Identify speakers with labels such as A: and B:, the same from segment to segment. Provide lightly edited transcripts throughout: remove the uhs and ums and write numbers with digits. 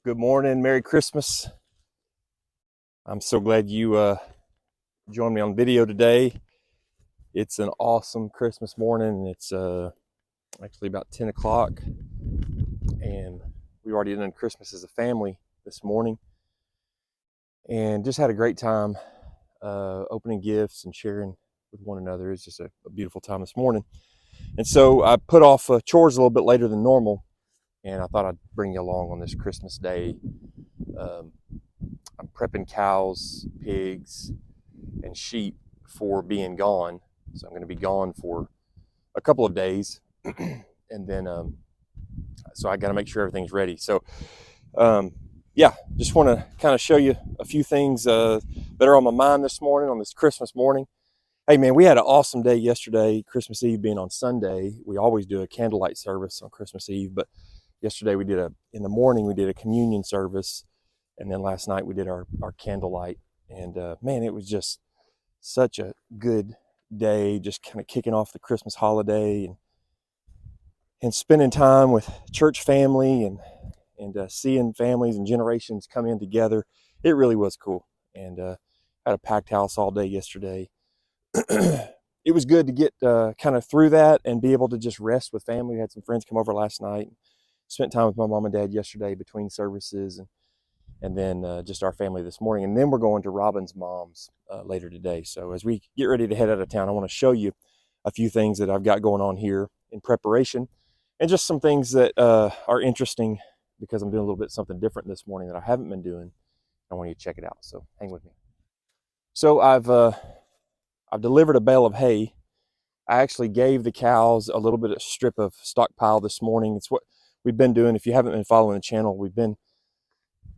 A: Good morning. Merry Christmas. I'm so glad you joined me on video today. It's an awesome Christmas morning. It's actually about 10 o'clock, and we already done Christmas as a family this morning and just had a great time opening gifts and sharing with one another. It's just a beautiful time this morning. And so I put off chores a little bit later than normal, and I thought I'd bring you along on this Christmas day. I'm prepping cows, pigs, and sheep for being gone. So I'm going to be gone for a couple of days, and then so I got to make sure everything's ready. So yeah, just want to kind of show you a few things that are on my mind this morning on this Christmas morning. Hey man, we had an awesome day yesterday. Christmas Eve being on Sunday, we always do a candlelight service on Christmas Eve, but yesterday in the morning we did a communion service, and then last night we did our candlelight. And man, it was just such a good day, just kind of kicking off the Christmas holiday and spending time with church family and seeing families and generations come in together. It really was cool. And had a packed house all day yesterday. It was good to get kind of through that and be able to just rest with family. We had some friends come over last night, spent time with my mom and dad yesterday between services, and then just our family this morning. And then we're going to Robin's mom's later today. So as we get ready to head out of town, I want to show you a few things that I've got going on here in preparation, and just some things that are interesting because I'm doing a little bit something different this morning that I haven't been doing. I want you to check it out. So hang with me. So I've delivered a bale of hay. I actually gave the cows a little bit of strip of Stockpile this morning. It's what we've been doing. If you haven't been following the channel, we've been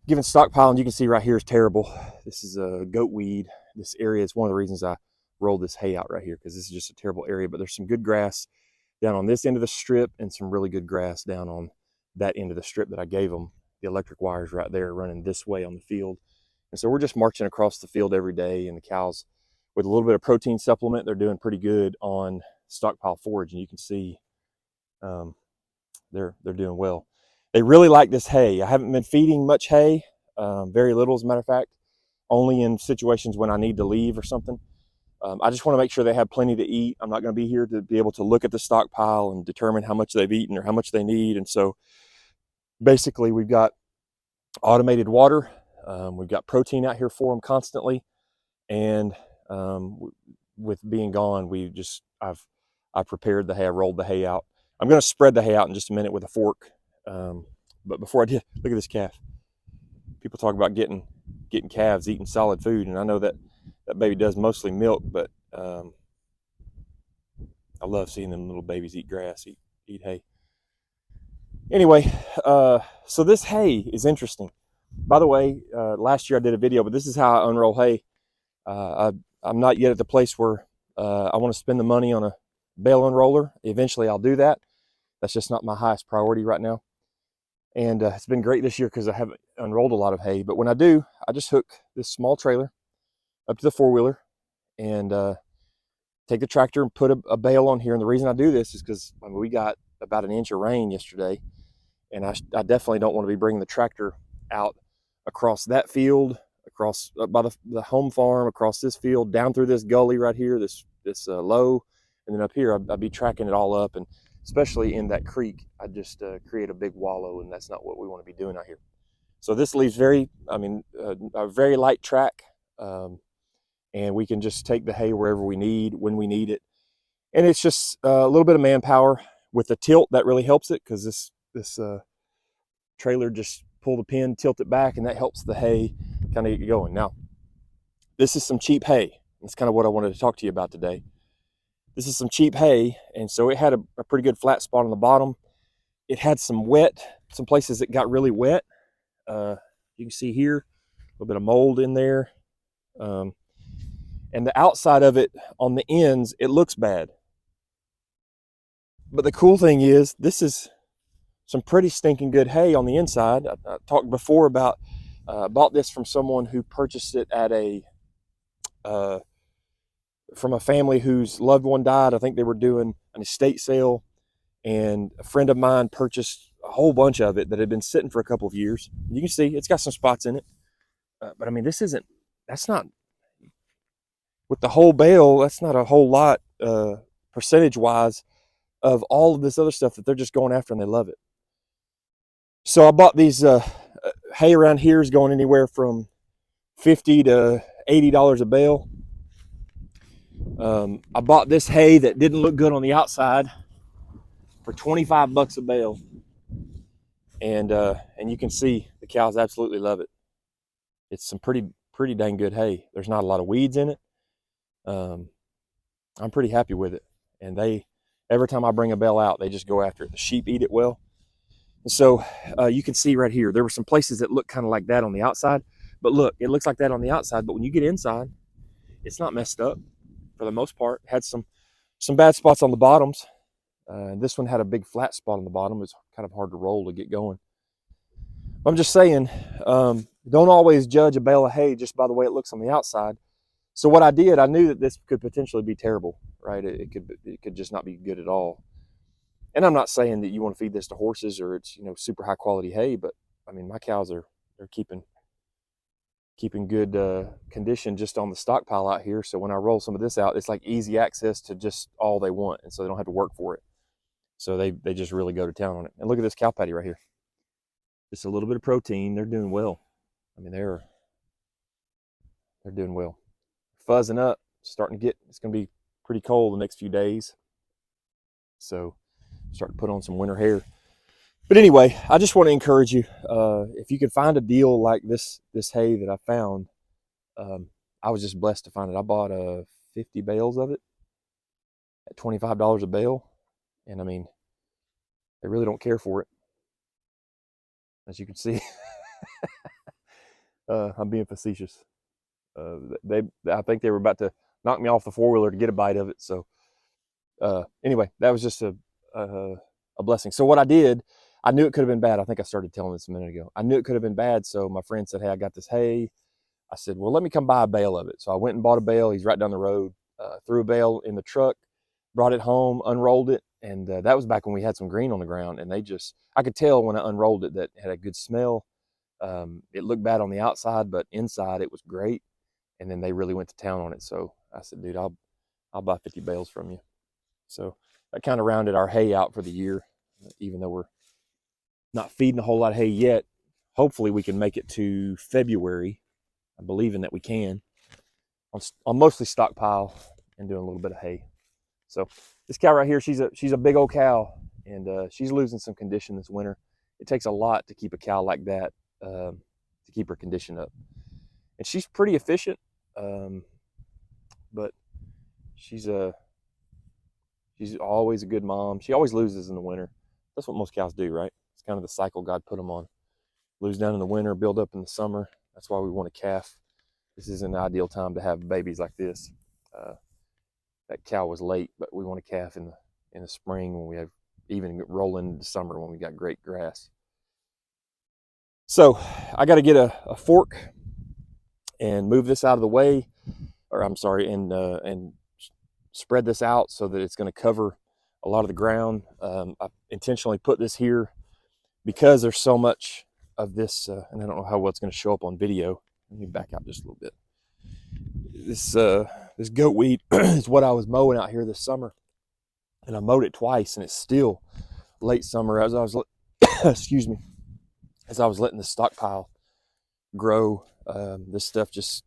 A: giving Stockpile, and you can see right here is terrible. This is a goat weed. This area is one of the reasons I rolled this hay out right here, because this is just a terrible area. But there's some good grass down on this end of the strip and some really good grass down on that end of the strip that I gave them. The electric wires right there running this way on the field. And so we're just marching across the field every day, and the cows, with a little bit of protein supplement, they're doing pretty good on Stockpile forage, and you can see they're doing well. They really like this hay. I haven't been feeding much hay, very little as a matter of fact, only in situations when I need to leave or something. I just want to make sure they have plenty to eat. I'm not going to be here to be able to look at the stockpile and determine how much they've eaten or how much they need. And so basically we've got automated water. We've got protein out here for them constantly. And with being gone, I've prepared the hay. I rolled the hay out. I'm going to spread the hay out in just a minute with a fork. But before I did, look at this calf. People talk about getting calves eating solid food, and I know that baby does mostly milk, but I love seeing them little babies eat grass, eat hay. Anyway, so this hay is interesting. By the way, last year I did a video, but this is how I unroll hay. I'm not yet at the place where I want to spend the money on a bale unroller. Eventually I'll do that. That's just not my highest priority right now. And it's been great this year because I haven't unrolled a lot of hay. But when I do, I just hook this small trailer up to the four-wheeler and take the tractor and put a bale on here. And the reason I do this is because we got about an inch of rain yesterday, and I definitely don't want to be bringing the tractor out across that field, across by the home farm, across this field, down through this gully right here, this low, and then up here I'd be tracking it all up, and especially in that creek, I just create a big wallow, and that's not what we want to be doing out here. So this leaves a very light track, and we can just take the hay wherever we need, when we need it. And it's just a little bit of manpower. With the tilt, that really helps it, because this trailer just pull the pin, tilt it back, and that helps the hay kind of get going. Now, this is some cheap hay. That's kind of what I wanted to talk to you about today. This is some cheap hay, and so it had a pretty good flat spot on the bottom. It had some places that got really wet. You can see here, a little bit of mold in there. And the outside of it, on the ends, it looks bad. But the cool thing is, this is some pretty stinking good hay on the inside. I talked before about, bought this from someone who purchased it at from a family whose loved one died. I think they were doing an estate sale, and a friend of mine purchased a whole bunch of it that had been sitting for a couple of years. You can see it's got some spots in it, but I mean, that's not, with the whole bale, that's not a whole lot percentage wise of all of this other stuff that they're just going after, and they love it. So I bought these hay around here is going anywhere from $50 to $80 a bale. I bought this hay that didn't look good on the outside for 25 bucks a bale, and you can see the cows absolutely love it. It's some pretty dang good hay. There's not a lot of weeds in it. I'm pretty happy with it, and every time I bring a bale out, they just go after it. The sheep eat it well. And so you can see right here, there were some places that look kind of like that on the outside, but look, it looks like that on the outside, but when you get inside, it's not messed up for the most part. It had some bad spots on the bottoms. This one had a big flat spot on the bottom. It was kind of hard to roll to get going. I'm just saying, don't always judge a bale of hay just by the way it looks on the outside. So what I did, I knew that this could potentially be terrible, right? It could just not be good at all. And I'm not saying that you want to feed this to horses or it's, you know, super high quality hay, but I mean, my cows they're keeping good condition just on the stockpile out here. So when I roll some of this out, it's like easy access to just all they want, and so they don't have to work for it. So they just really go to town on it. And look at this cow patty right here. Just a little bit of protein. They're doing well. I mean, they're doing well. Fuzzing up, starting to get, it's going to be pretty cold the next few days. So start to put on some winter hair. But anyway, I just want to encourage you, if you can find a deal like this hay that I found, I was just blessed to find it. I bought 50 bales of it at $25 a bale. And I mean, they really don't care for it. As you can see, I'm being facetious. I think they were about to knock me off the four-wheeler to get a bite of it. So anyway, that was just a blessing. So what I did, I knew it could have been bad. I think I started telling this a minute ago. I knew it could have been bad. So my friend said, hey, I got this hay. I said, well, let me come buy a bale of it. So I went and bought a bale. He's right down the road. Threw a bale in the truck, brought it home, unrolled it. And that was back when we had some green on the ground. And I could tell when I unrolled it that it had a good smell. It looked bad on the outside, but inside it was great. And then they really went to town on it. So I said, dude, I'll buy 50 bales from you. So that kind of rounded our hay out for the year, even though we're not feeding a whole lot of hay yet. Hopefully we can make it to February. I'm believing that we can. On mostly stockpile and doing a little bit of hay. So this cow right here, she's a big old cow, and she's losing some condition this winter. It takes a lot to keep a cow like that, to keep her condition up. And she's pretty efficient, but she's always a good mom. She always loses in the winter. That's what most cows do, right? It's kind of the cycle God put them on. Lose down in the winter, build up in the summer. That's why we want a calf. This is an ideal time to have babies like this. That cow was late, but we want a calf in the spring when we have, even rolling into summer when we got great grass. So I got to get a fork and move this out of the way, or I'm sorry, and spread this out so that it's going to cover a lot of the ground. I intentionally put this here because there's so much of this, and I don't know how well it's going to show up on video. Let me back out just a little bit. This goat weed is what I was mowing out here this summer, and I mowed it twice, and it's still late summer as I was excuse me, as I was letting the stockpile grow. This stuff just,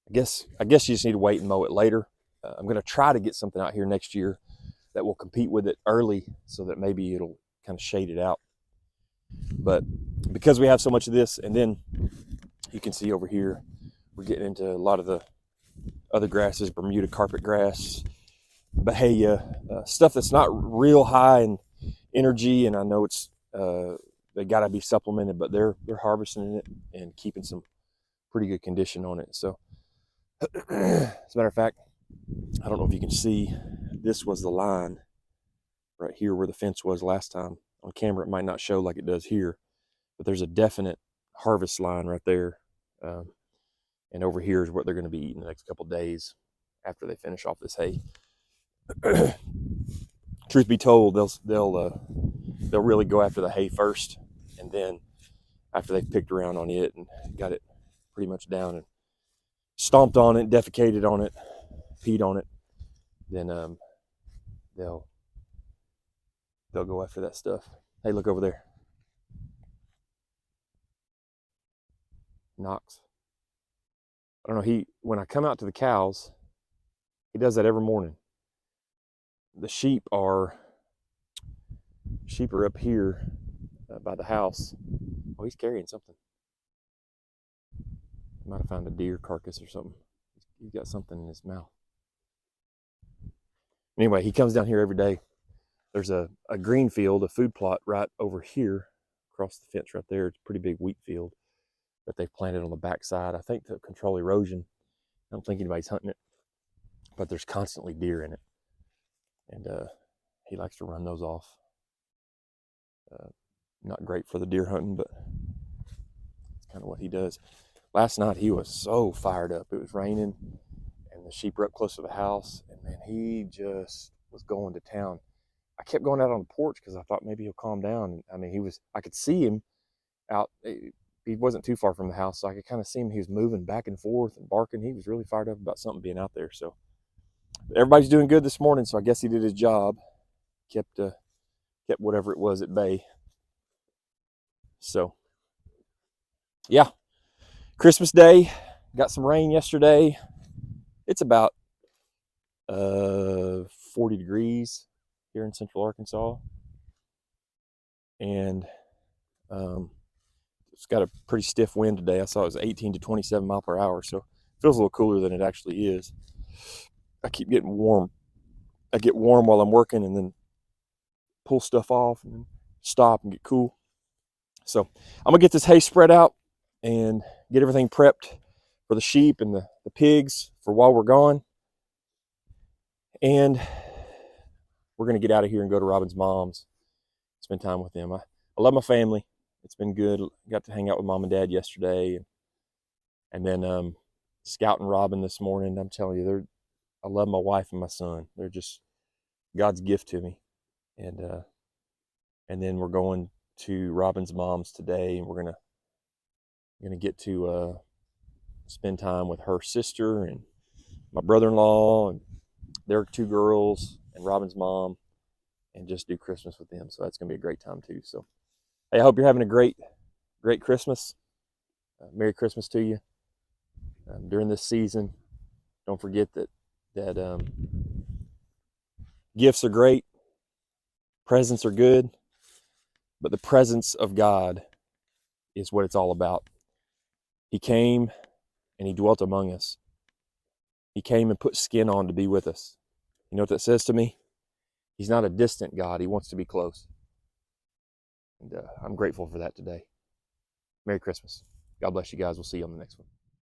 A: I guess you just need to wait and mow it later. I'm going to try to get something out here next year that will compete with it early, so that maybe it'll kind of shade it out. But because we have so much of this, and then you can see over here, we're getting into a lot of the other grasses, Bermuda carpet grass, bahia, stuff that's not real high in energy. And I know it's they got to be supplemented, but they're harvesting it and keeping some pretty good condition on it. So as a matter of fact, I don't know if you can see, this was the line right here where the fence was last time. On camera it might not show like it does here, but there's a definite harvest line right there. And over here is what they're going to be eating the next couple days after they finish off this hay. Truth be told, they'll they'll really go after the hay first, and then after they've picked around on it and got it pretty much down and stomped on it, defecated on it, peed on it, then they'll go after that stuff. Hey, look over there. Knox. I don't know, when I come out to the cows, he does that every morning. The sheep are up here by the house. Oh, he's carrying something. He might have found a deer carcass or something. He's got something in his mouth. Anyway, he comes down here every day. There's a green field, a food plot right over here across the fence right there. It's a pretty big wheat field that they've planted on the backside, I think to control erosion. I don't think anybody's hunting it, but there's constantly deer in it. And he likes to run those off. Not great for the deer hunting, but it's kind of what he does. Last night he was so fired up. It was raining and the sheep were up close to the house, and man, he just was going to town. I kept going out on the porch because I thought maybe he'll calm down. I mean, I could see him out. He wasn't too far from the house, so I could kind of see him. He was moving back and forth and barking. He was really fired up about something being out there. So everybody's doing good this morning, so I guess he did his job. Kept whatever it was at bay. So yeah, Christmas Day, got some rain yesterday. It's about 40 degrees here in central Arkansas, and it's got a pretty stiff wind today. I saw it was 18 to 27 mile per hour, so it feels a little cooler than it actually is. I keep getting warm. I get warm while I'm working and then pull stuff off and then stop and get cool. So I'm gonna get this hay spread out and get everything prepped for the sheep and the pigs for while we're gone. And we're gonna get out of here and go to Robin's mom's, spend time with them. I love my family. It's been good. Got to hang out with mom and dad yesterday, and then scouting Robin this morning. I'm telling you, I love my wife and my son. They're just God's gift to me. And then we're going to Robin's mom's today, and we're gonna get to spend time with her sister and my brother-in-law and their two girls and Robin's mom, and just do Christmas with them. So that's gonna be a great time too. So hey, I hope you're having a great Christmas. Merry Christmas to you during this season. Don't forget that gifts are great, presents are good, but the presence of God is what it's all about. He came and he dwelt among us. He came and put skin on to be with us. You know what that says to me? He's not a distant God. He wants to be close. And I'm grateful for that today. Merry Christmas. God bless you guys. We'll see you on the next one.